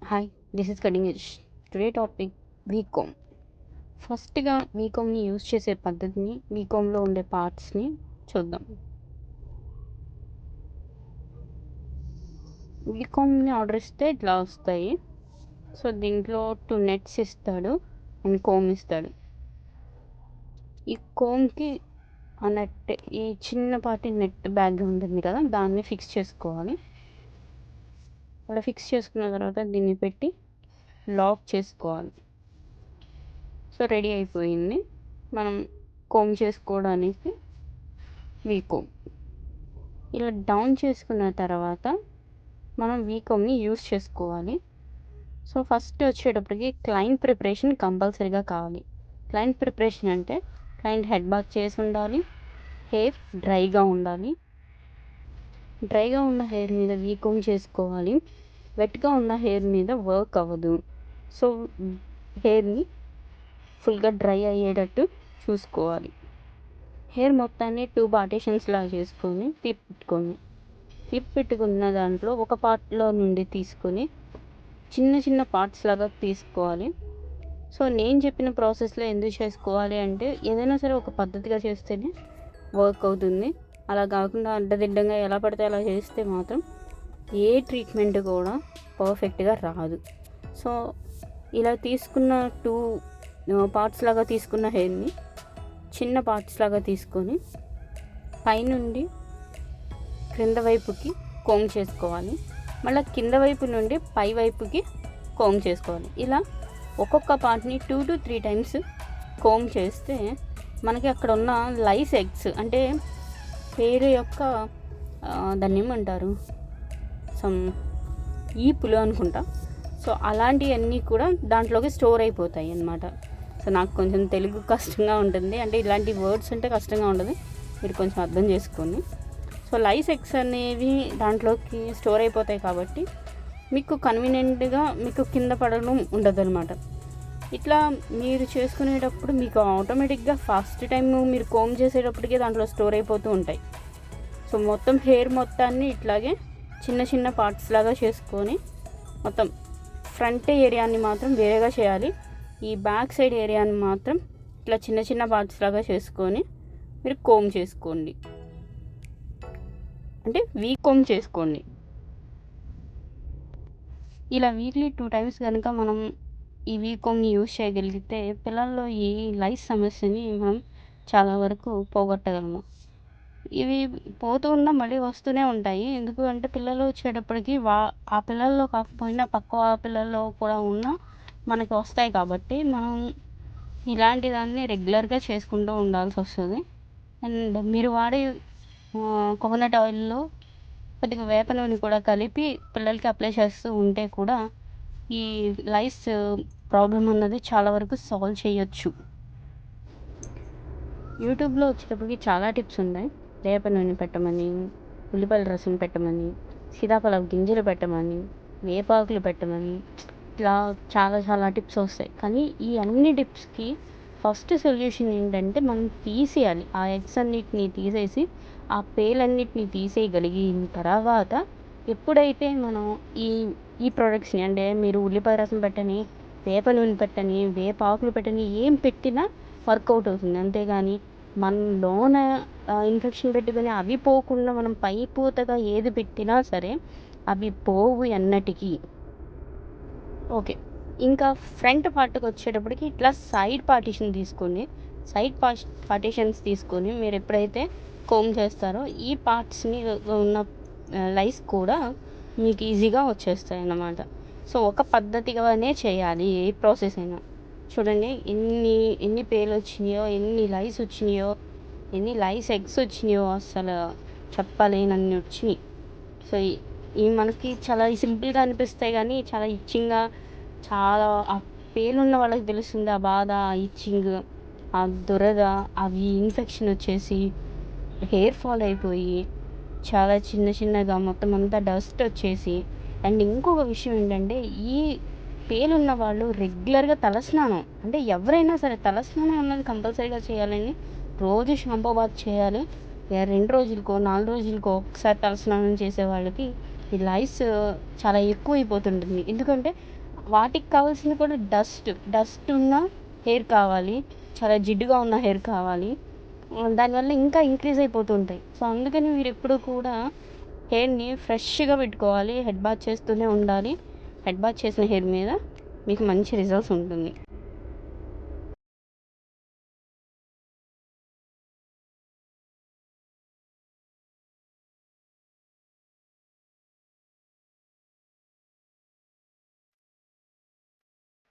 Hi, this is cutting edge. Today topic వీకామ్. ఫస్ట్గా వీకామ్ని యూజ్ చేసే పద్ధతిని, వీకామ్లో ఉండే పార్ట్స్ని చూద్దాం. వీకామ్ని ఆర్డర్ ఇస్తే ఇట్లా వస్తాయి. సో దీంట్లో 2 నెట్స్ ఇస్తాడు అండ్ కోమ్ ఇస్తాడు. ఈ కోమ్కి ఆ నెట్, ఈ చిన్నపాటి నెట్ బ్యాగ్ ఉంటుంది కదా, దాన్ని ఫిక్స్ చేసుకోవాలి. అలా ఫిక్స్ చేసుకున్న తర్వాత దీన్ని పెట్టి లాక్ చేసుకోవాలి. సో రెడీ అయిపోయింది మనం కోమ్ చేసుకోవడానికి వీకోమ్. ఇలా డౌన్ చేసుకున్న తర్వాత మనం వీకోమ్ని యూస్ చేసుకోవాలి. సో ఫస్ట్ వచ్చేటప్పటికి క్లయింట్ ప్రిపరేషన్ కంపల్సరీగా కావాలి. క్లయింట్ ప్రిపరేషన్ అంటే క్లయింట్ హెడ్ బాత్ చేసి ఉండాలి, హెయిర్ డ్రైగా ఉండాలి. డ్రైగా ఉన్న హెయిర్ మీద వీకోమ్ చేసుకోవాలి. వెట్గా ఉన్న హెయిర్ మీద వర్క్ అవ్వదు. సో హెయిర్ని ఫుల్గా డ్రై అయ్యేటట్టు చూసుకోవాలి. హెయిర్ మొత్తాన్ని 2 పార్టీషన్స్ లాగా చేసుకొని క్లిప్ పెట్టుకున్న దాంట్లో ఒక పార్ట్లో నుండి తీసుకొని చిన్న చిన్న పార్ట్స్ లాగా తీసుకోవాలి. సో నేను చెప్పిన ప్రాసెస్లో ఎందుకు చేసుకోవాలి అంటే, ఏదైనా సరే ఒక పద్ధతిగా చేస్తేనే వర్క్ అవుతుంది. అలా కాకుండా అడ్డదిడ్డంగా ఎలా పడితే అలా చేస్తే మాత్రం ఏ ట్రీట్మెంట్ కూడా పర్ఫెక్ట్గా రాదు. సో ఇలా తీసుకున్న 2 పార్ట్స్ లాగా తీసుకున్న హెయిర్ని చిన్న పార్ట్స్ లాగా తీసుకొని పైనుండి క్రింద వైపుకి కోమ్ చేసుకోవాలి. మళ్ళీ కింద వైపు నుండి పై వైపుకి కోమ్ చేసుకోవాలి. ఇలా ఒక్కొక్క పార్ట్ని 2 to 3 టైమ్స్ కోమ్ చేస్తే మనకి అక్కడ ఉన్న లైస్ ఎగ్స్, అంటే హెయిర్ యొక్క దాన్ని ఏమంటారు, ఈపులు అనుకుంటా. సో అలాంటివన్నీ కూడా దాంట్లోకి స్టోర్ అయిపోతాయి అన్నమాట. సో నాకు కొంచెం తెలుగు కష్టంగా ఉంటుంది, అంటే ఇలాంటి వర్డ్స్ అంటే కష్టంగా ఉంటుంది, మీరు కొంచెం అర్థం చేసుకోండి. సో లైస్ ఎగ్స్ అనేవి దాంట్లోకి స్టోర్ అయిపోతాయి కాబట్టి మీకు కన్వీనియంట్గా మీకు కింద పడడం ఉండదు అనమాట. ఇట్లా మీరు చేసుకునేటప్పుడు మీకు ఆటోమేటిక్గా ఫస్ట్ టైం మీరు కోమ్ చేసేటప్పటికే దాంట్లో స్టోర్ అయిపోతూ ఉంటాయి. సో మొత్తం హెయిర్ మొత్తాన్ని ఇట్లాగే చిన్న చిన్న పార్ట్స్ లాగా చేసుకొని మొత్తం ఫ్రంట్ ఏరియాని మాత్రం వేరేగా చేయాలి. ఈ బ్యాక్ సైడ్ ఏరియాని మాత్రం ఇట్లా చిన్న చిన్న పార్ట్స్ లాగా చేసుకొని మీరు కోమ్ చేసుకోండి, అంటే వీకోమ్ చేసుకోండి. ఇలా వీక్లీ 2 టైమ్స్ కనుక మనం ఈ వీకోమ్ని యూజ్ చేయగలిగితే పిల్లల్లో ఈ లైస్ సమస్యని మనం చాలా వరకు పోగొట్టగలము. ఇవి పోతూ ఉన్నా మళ్ళీ వస్తూనే ఉంటాయి. ఎందుకు అంటే పిల్లలు వచ్చేటప్పటికి ఆ పిల్లల్లో కాకపోయినా పక్క పిల్లల్లో కూడా ఉన్న మనకి వస్తాయి కాబట్టి మనం ఇలాంటి దాన్ని రెగ్యులర్గా చేసుకుంటూ ఉండాల్సి వస్తుంది. అండ్ మీరు వాడే కోకోనట్ ఆయిల్లో కొద్దిగా వేప నూనె కూడా కలిపి పిల్లలకి అప్లై చేస్తూ ఉంటే కూడా ఈ లైస్ ప్రాబ్లం అన్నది చాలా వరకు సాల్వ్ చేయొచ్చు. యూట్యూబ్లో వచ్చేటప్పటికి చాలా టిప్స్ ఉన్నాయి. వేప నూనె పెట్టమని, ఉల్లిపాయల రసం పెట్టమని, సీతాఫలం గింజలు పెట్టమని, వేపాకులు పెట్టమని, ఇట్లా చాలా చాలా టిప్స్ వస్తాయి. కానీ ఈ అన్ని టిప్స్కి ఫస్ట్ సొల్యూషన్ ఏంటంటే మనం తీసేయాలి. ఆ ఎగ్స్ అన్నిటిని తీసేసి ఆ పేలన్నిటిని తీసేయగలిగిన తర్వాత ఎప్పుడైతే మనం ఈ ఈ ప్రోడక్ట్స్ని, అంటే మీరు ఉల్లిపాయ రసం పెట్టని, వేప నూనె పెట్టని, వేపాకులు పెట్టని, ఏం పెట్టినా వర్కౌట్ అవుతుంది. అంతేగాని మన లోన ఇన్ఫెక్షన్ పెట్టుకొని అవి పోకుండా మనం పై పూతగా ఏది పెట్టినా సరే అవి పోవు ఎన్నటికీ. ఓకే, ఇంకా ఫ్రంట్ పార్ట్కి వచ్చేటప్పటికి ఇట్లా సైడ్ పార్టీషన్ తీసుకోండి. సైడ్ పార్టీషన్స్ తీసుకొని మీరు ఎప్పుడైతే కోమ్ చేస్తారో ఈ పార్ట్స్ని ఉన్న లైస్ కూడా మీకు ఈజీగా వచ్చేస్తాయి అన్నమాట. సో ఒక పద్ధతిగానే చేయాలి ఏ ప్రాసెస్ అయినా. చూడండి ఎన్ని పేలు వచ్చినాయో, ఎన్ని లైస్ వచ్చినాయో, ఎన్ని లైస్ ఎగ్స్ వచ్చినాయో, అసలు చెప్పలేనన్ని వచ్చినాయి. సో ఇవి మనకి చాలా సింపుల్గా అనిపిస్తాయి కానీ చాలా ఇచ్చింగ్గా, చాలా ఆ పేలున్న వాళ్ళకి తెలుస్తుంది ఆ బాధ, ఆ ఇచ్చింగ్, ఆ దురద, అవి ఇన్ఫెక్షన్ వచ్చేసి హెయిర్ ఫాల్ అయిపోయి చాలా చిన్న చిన్నగా మొత్తం అంతా డస్ట్ వచ్చేసి. అండ్ ఇంకొక విషయం ఏంటంటే, ఈ పేలున్న వాళ్ళు రెగ్యులర్గా తలస్నానం, అంటే ఎవరైనా సరే తలస్నానం అన్నది కంపల్సరీగా చేయాలని, రోజు షాంపూ బాత్ చేయాలి. 2 రోజులకో 4 రోజులకో ఒకసారి తలస్నానం చేసే వాళ్ళకి ఈ లైస్ చాలా ఎక్కువ అయిపోతుంటుంది. ఎందుకంటే వాటికి కావాల్సింది కూడా డస్ట్ ఉన్న హెయిర్ కావాలి, చాలా జిడ్డుగా ఉన్న హెయిర్ కావాలి. దానివల్ల ఇంకా ఇంక్రీజ్ అయిపోతుంటాయి. సో అందుకని మీరు ఎప్పుడు కూడా హెయిర్ని ఫ్రెష్గా పెట్టుకోవాలి. హెడ్ బాత్ చేస్తూనే ఉండాలి. హెడ్ బాత్ చేసిన హెయిర్ మీద మీకు మంచి రిజల్ట్స్ ఉంటుంది.